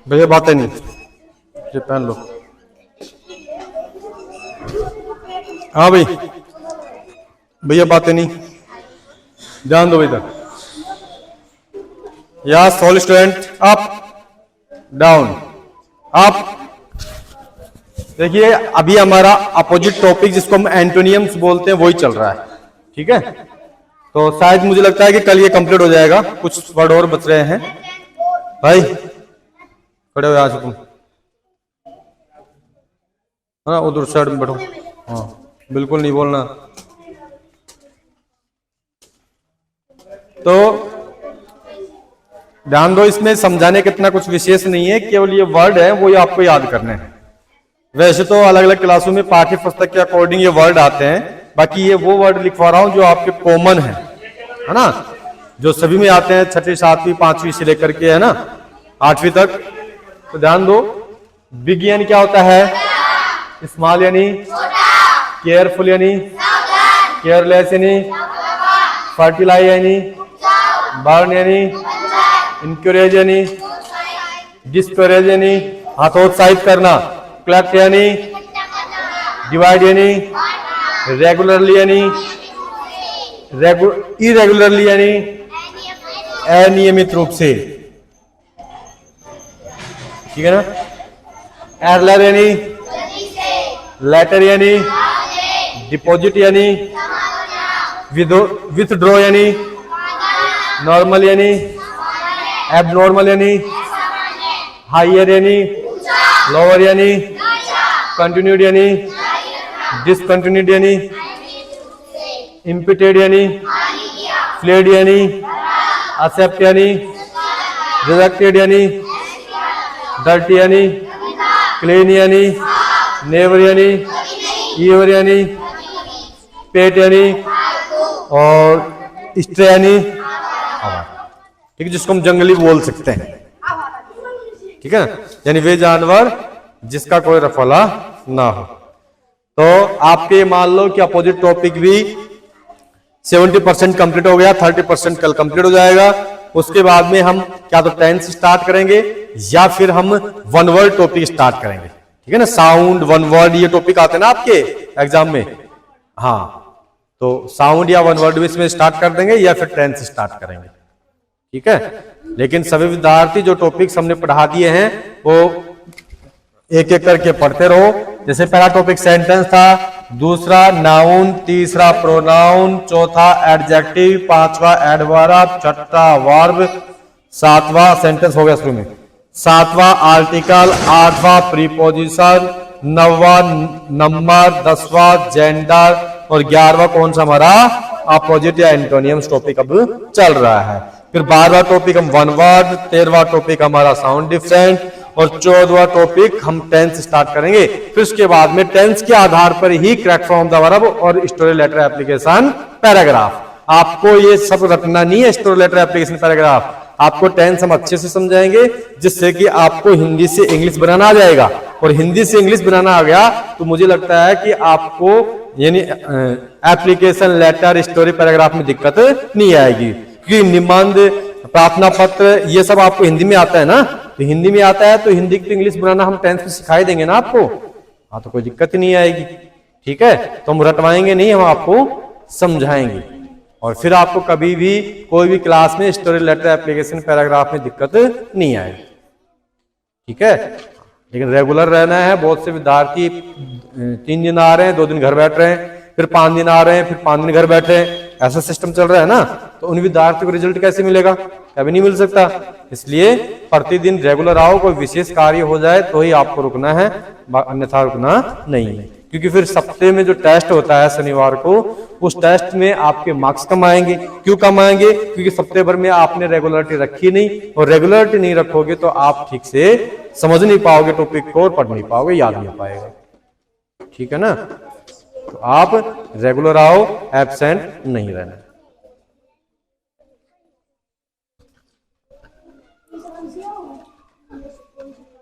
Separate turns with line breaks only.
भैया बातें नहीं, ये पहन लो। हाँ भाई, भैया बातें नहीं, ध्यान दो इधर। Yes all student, up down up. देखिए अभी हमारा अपोजिट टॉपिक जिसको हम एंटोनियम्स बोलते हैं वही चल रहा है, ठीक है। तो शायद मुझे लगता है कि कल ये कंप्लीट हो जाएगा, कुछ वर्ड और बच रहे हैं। भाई खड़े हो यहाँ से तुम, हाँ उधर साइड में बैठो। हाँ बिल्कुल नहीं बोलना। तो ध्यान दो, इसमें समझाने का इतना कुछ विशेष नहीं है, केवल ये वर्ड है वो आपको याद करने हैं। वैसे तो अलग अलग क्लासों में पाठ्य पुस्तक के अकॉर्डिंग ये वर्ड आते हैं, बाकी ये वो वर्ड लिखवा रहा हूं जो आपके कॉमन है ना, जो सभी में आते हैं, छठी सातवीं पांचवीं से लेकर के है ना 8वीं तक। तो ध्यान दो, बिग यानी क्या होता है, स्मॉल यानी केयरफुल यानी केयरलेस यानी फर्टिलाइज यानी बर्न यानी इनकरेज यानी डिस्करेज यानी हतोत्साहित करना, कलेक्ट यानी डिवाइड यानी रेगुलरली यानी इरेगुलरली यानी अनियमित रूप से, ठीक है ना। एरलर यानी लेटर यानी डिपॉजिट यानी विथड्रॉ यानी नॉर्मल यानी एबनॉर्मल यानी हायर यानी लोअर यानी कंटिन्यूड यानी डिसकंटिन्यूड यानी इम्पिटेड यानी फ्लेड यानी एक्सेप्ट यानी रिजेक्टेड यानी डर्टी यानी क्लीन यानी नेवर यानी ईवर यानी पेट यानी और स्ट्रे यानी, ठीक है, जिसको हम जंगली बोल सकते हैं, ठीक है ना, यानी वे जानवर जिसका कोई रफला ना हो। तो आपके मान लो कि अपोजिट टॉपिक भी 70% कंप्लीट हो गया, 30% कल कंप्लीट हो जाएगा। उसके बाद में हम क्या तो टेंस स्टार्ट करेंगे या फिर हम वन वर्ड टॉपिक स्टार्ट करेंगे, ठीक है ना। साउंड वन वर्ड ये टॉपिक आते हैं ना आपके एग्जाम में, हाँ तो साउंड या वन वर्ड इसमें स्टार्ट कर देंगे या फिर टेंस स्टार्ट करेंगे, ठीक है। लेकिन सभी विद्यार्थी जो टॉपिक्स हमने पढ़ा दिए हैं वो एक एक करके पढ़ते रहो। जैसे पहला टॉपिक सेंटेंस था, दूसरा नाउन, तीसरा प्रोनाउन, चौथा एडजेक्टिव, पांचवा एडवर्ब, छठा वर्ब, सातवां सेंटेंस हो गया शुरू में, सातवां आर्टिकल, आठवां प्रीपोजिशन, नौवां नंबर, 10वां जेंडर और 11वां कौन सा हमारा अपोजिट या एंटोनियम्स टॉपिक अब चल रहा है। फिर 12वां टॉपिक हम वन वर्ड, 13वां टॉपिक हमारा साउंड डिफरेंट और 14वां टॉपिक हम टेंस स्टार्ट करेंगे। फिर उसके बाद में टेंस के आधार पर ही करेक्ट फॉर्म द वर्ब और स्टोरी लेटर एप्लीकेशन पैराग्राफ। आपको ये सब रटना नहीं है, स्टोरी लेटर एप्लीकेशन पैराग्राफ आपको टेंस हम अच्छे से समझाएंगे जिससे कि आपको हिंदी से इंग्लिश बनाना आ जाएगा। और हिंदी से इंग्लिश बनाना आ गया तो मुझे लगता है कि आपको यानी एप्लीकेशन लेटर स्टोरी पैराग्राफ में दिक्कत नहीं आएगी, क्योंकि निबंध प्रार्थना पत्र ये सब आपको हिंदी में आता है ना, तो हिंदी में आता है तो हिंदी की इंग्लिश बनाना हम टेंस में सिखाई देंगे ना आपको, हाँ तो कोई दिक्कत ही नहीं आएगी, ठीक है। तो हम रटवाएंगे नहीं, हम आपको समझाएंगे और फिर आपको कभी भी कोई भी क्लास में स्टोरी लेटर एप्लीकेशन पैराग्राफ में दिक्कत नहीं आएगी, ठीक है। लेकिन रेगुलर रहना है। बहुत से विद्यार्थी 3 दिन आ रहे हैं, 2 दिन घर बैठ रहे हैं, फिर 5 दिन आ रहे हैं, फिर 5 दिन घर बैठ रहे हैं, ऐसा सिस्टम चल रहा है ना, तो उन विद्यार्थियों को रिजल्ट कैसे मिलेगा, कभी नहीं मिल सकता। इसलिए प्रतिदिन रेगुलर आओ, कोई विशेष कार्य हो जाए तो ही आपको रुकना है, अन्यथा रुकना नहीं है। क्योंकि फिर सप्ताह में जो टेस्ट होता है शनिवार को, उस टेस्ट में आपके मार्क्स कम आएंगे। क्यों कम आएंगे? क्योंकि सप्ताह भर में आपने रेगुलरिटी रखी नहीं, और रेगुलरिटी नहीं रखोगे तो आप ठीक से समझ नहीं पाओगे टॉपिक को और पढ़ नहीं पाओगे, याद नहीं पाएगा, ठीक है ना। तो आप रेगुलर आओ, एब्सेंट नहीं रहना।